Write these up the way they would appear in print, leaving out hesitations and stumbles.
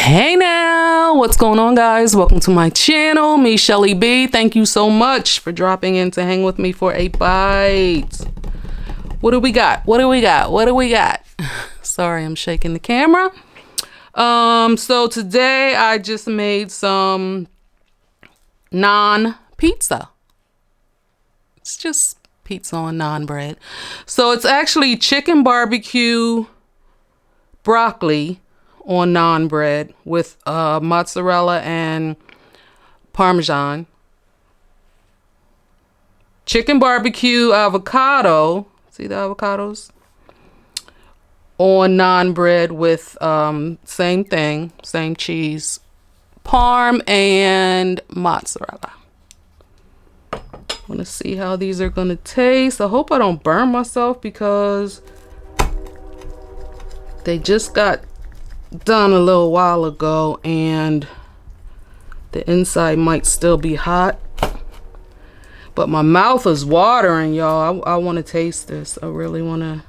Hey now, what's going on, guys? Welcome to my channel, me Shelly B. Thank you so much for dropping in to hang with me for a bite. What do we got? What do we got? What do we got? Sorry, I'm shaking the camera. So today I just made some naan pizza. It's just pizza on naan bread. So it's actually chicken barbecue broccoli on naan bread with mozzarella and parmesan. Chicken barbecue avocado. See the avocados? On naan bread with same thing, same cheese, parm and mozzarella. Want to see how these are gonna taste. I hope I don't burn myself because they just got done a little while ago and the inside might still be hot, but my mouth is watering, y'all. I want to taste this. I really want to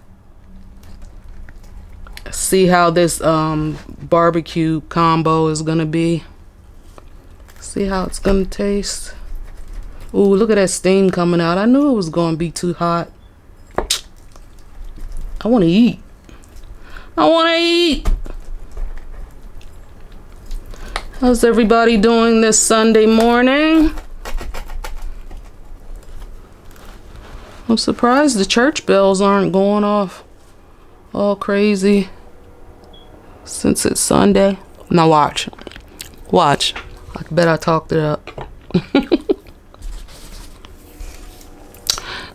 see how this barbecue combo is gonna be. See how it's gonna taste. Ooh, look at that steam coming out. I knew it was gonna be too hot. I want to eat. I want to eat. How's everybody doing this Sunday morning? I'm surprised the church bells aren't going off all crazy since it's Sunday. Now watch. Watch. I bet I talked it up.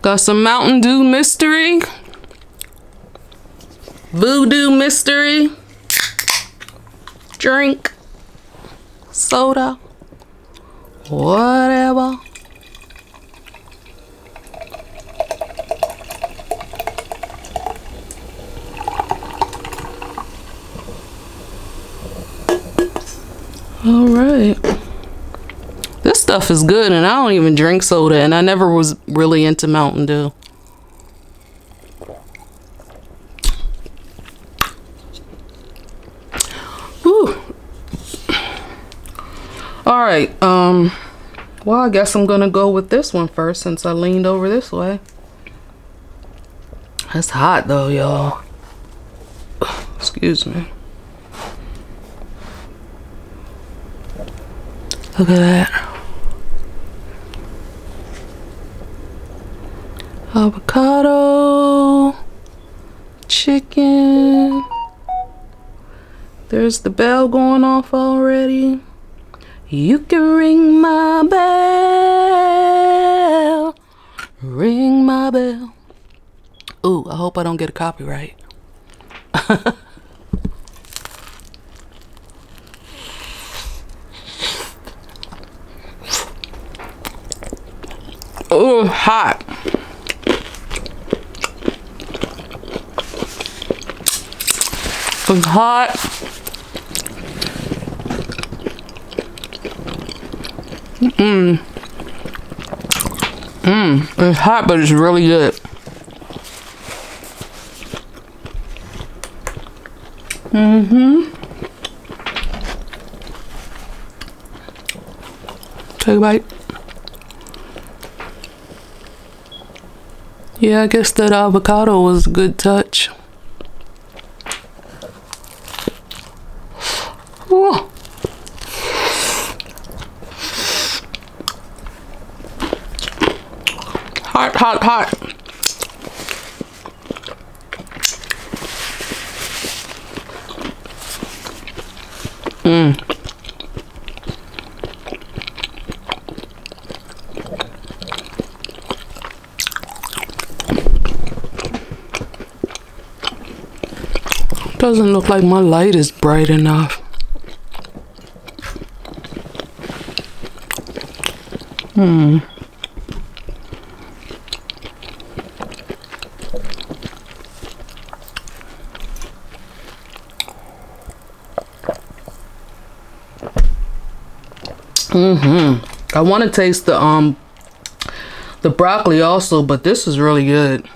Got some Mountain Dew mystery. Voodoo mystery. Drink. Soda. Whatever. All right. This stuff is good, and I don't even drink soda, and I never was really into Mountain Dew. Whew. All right. Well, I guess I'm gonna go with this one first since I leaned over this way. It's hot though, y'all. Excuse me. Look at that. Avocado, chicken. There's the bell going off already. You can ring my bell. Ring my bell. Ooh, I hope I don't get a copyright. Oh, hot. It's hot. It's hot, but it's really good. Take a bite. Yeah, I guess that avocado was a good touch. Ooh. Hot, hot, hot. Doesn't look like my light is bright enough. I want to taste the broccoli also, but this is really good.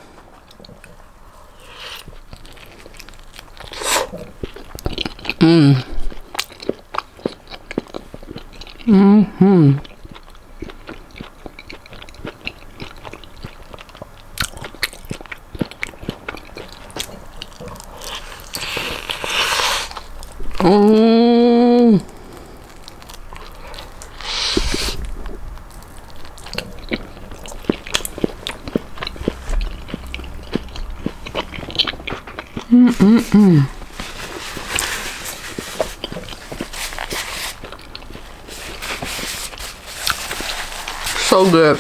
Mm-hmm. Mm. Mm-mm-mm. So good.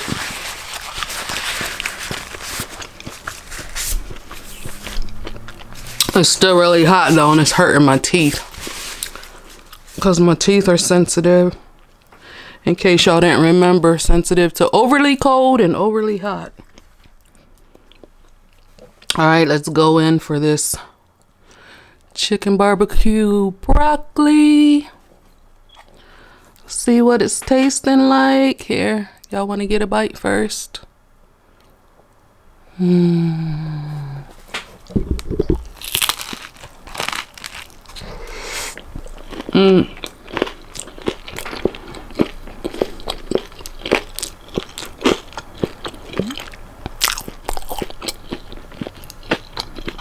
It's still really hot though, and it's hurting my teeth because my teeth are sensitive. In case y'all didn't remember, sensitive to overly cold and overly hot. All right, let's go in for this chicken barbecue broccoli. See what it's tasting like. Here, y'all want to get a bite first? Mm. Mm.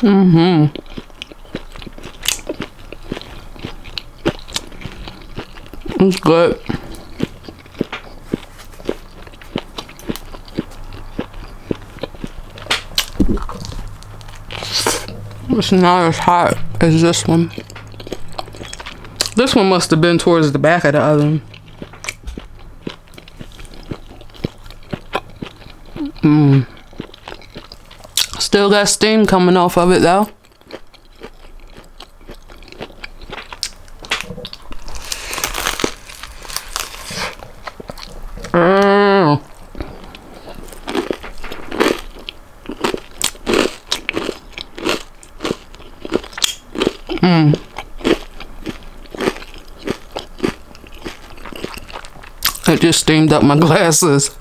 Mm-hmm. It's good. It's not as hot as this one. This one must have been towards the back of the oven. Mmm. Still got steam coming off of it though. It just steamed up my glasses.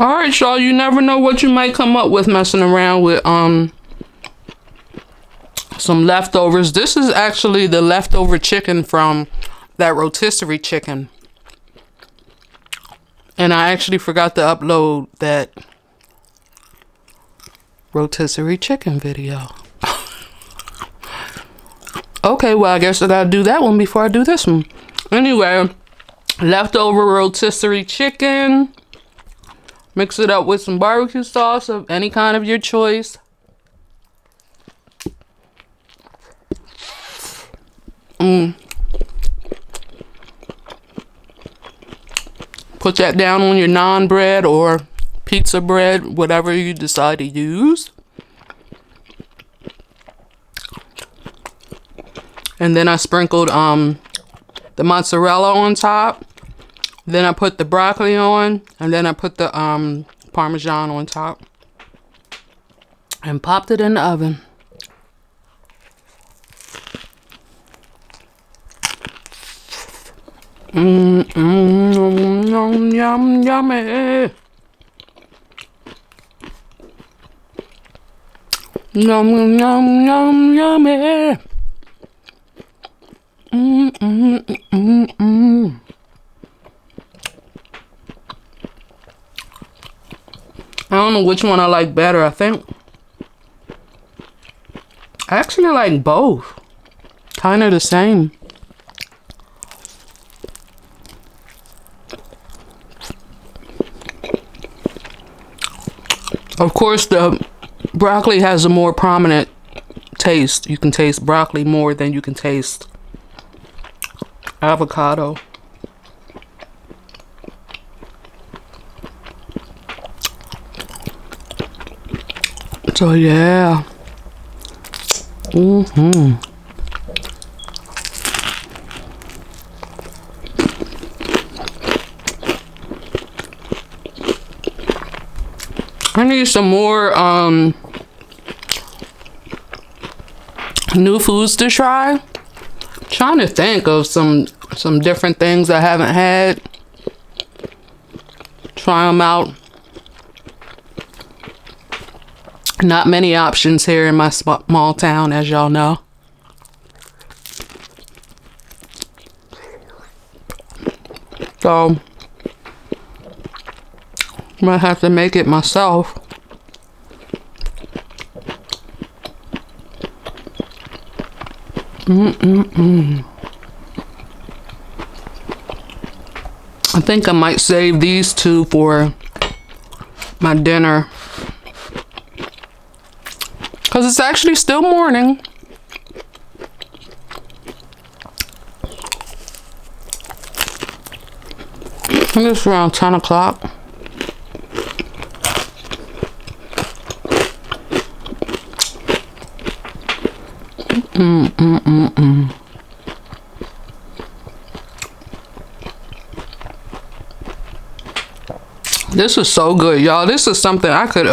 Alright, y'all, you never know what you might come up with messing around with some leftovers. This is actually the leftover chicken from that rotisserie chicken. And I actually forgot to upload that rotisserie chicken video. Okay, well, I guess I gotta do that one before I do this one. Anyway, leftover rotisserie chicken. Mix it up with some barbecue sauce of any kind of your choice. Put that down on your naan bread or pizza bread, whatever you decide to use. And then I sprinkled the mozzarella on top. Then I put the broccoli on, and then I put the Parmesan on top. And popped it in the oven. Yum, yum, yummy. Yum, yum, yum, yummy. I don't know which one I like better. I actually like both. Kind of the same. Of course, the broccoli has a more prominent taste. You can taste broccoli more than you can taste avocado. So yeah. I need some more new foods to try. Trying to think of some different things I haven't had. Try them out. Not many options here in my small town, as y'all know. So, might have to make it myself. I think I might save these two for my dinner, because it's actually still morning. I think it's around 10 o'clock. This is so good, y'all. This is something I could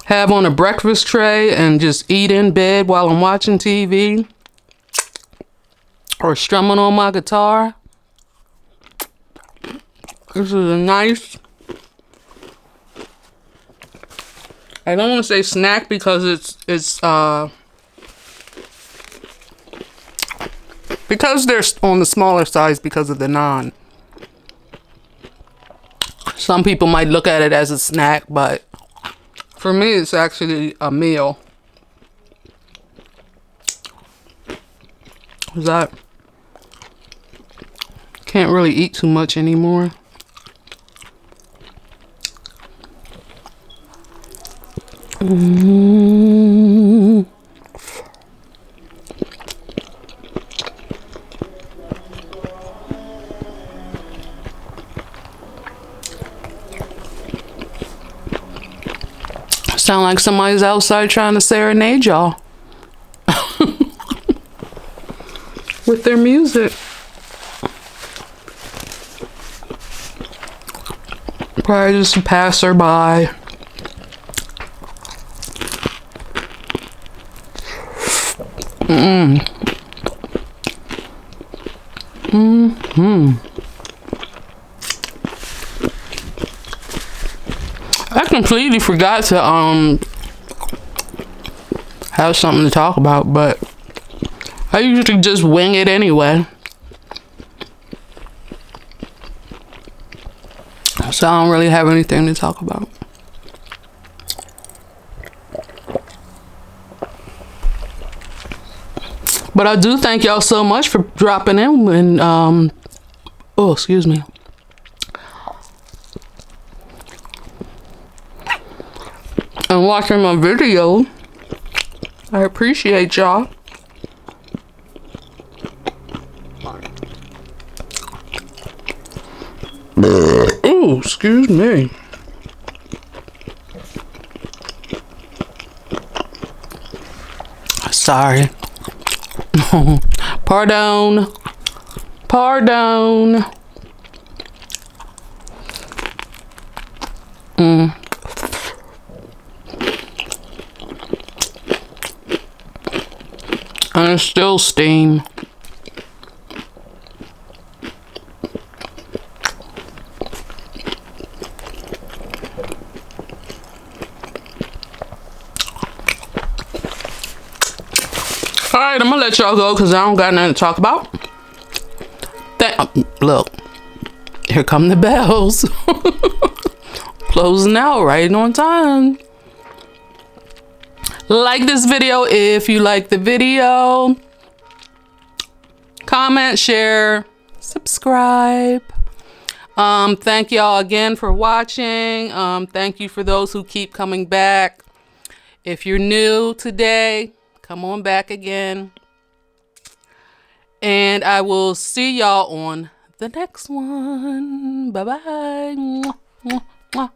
have on a breakfast tray and just eat in bed while I'm watching TV or strumming on my guitar. This is a nice, I don't want to say snack because it's because they're on the smaller size because of the naan. Some people might look at it as a snack, but for me, it's actually a meal. Cause I can't really eat too much anymore. Sound like somebody's outside trying to serenade y'all with their music. Probably just a passerby. I completely forgot to have something to talk about, but I usually just wing it anyway. So I don't really have anything to talk about. But I do thank y'all so much for dropping in and oh, excuse me. And watching my video. I appreciate y'all. Oh, excuse me. Sorry. Pardon. Pardon. And it's still steam. Alright, I'm gonna let y'all go because I don't got nothing to talk about. Look, here come the bells. Closing out right on time. Like this video if you like the video. Comment, share, subscribe. Thank y'all again for watching. Thank you for those who keep coming back. If you're new today, come on back again. And I will see y'all on the next one. Bye-bye. Mwah, mwah.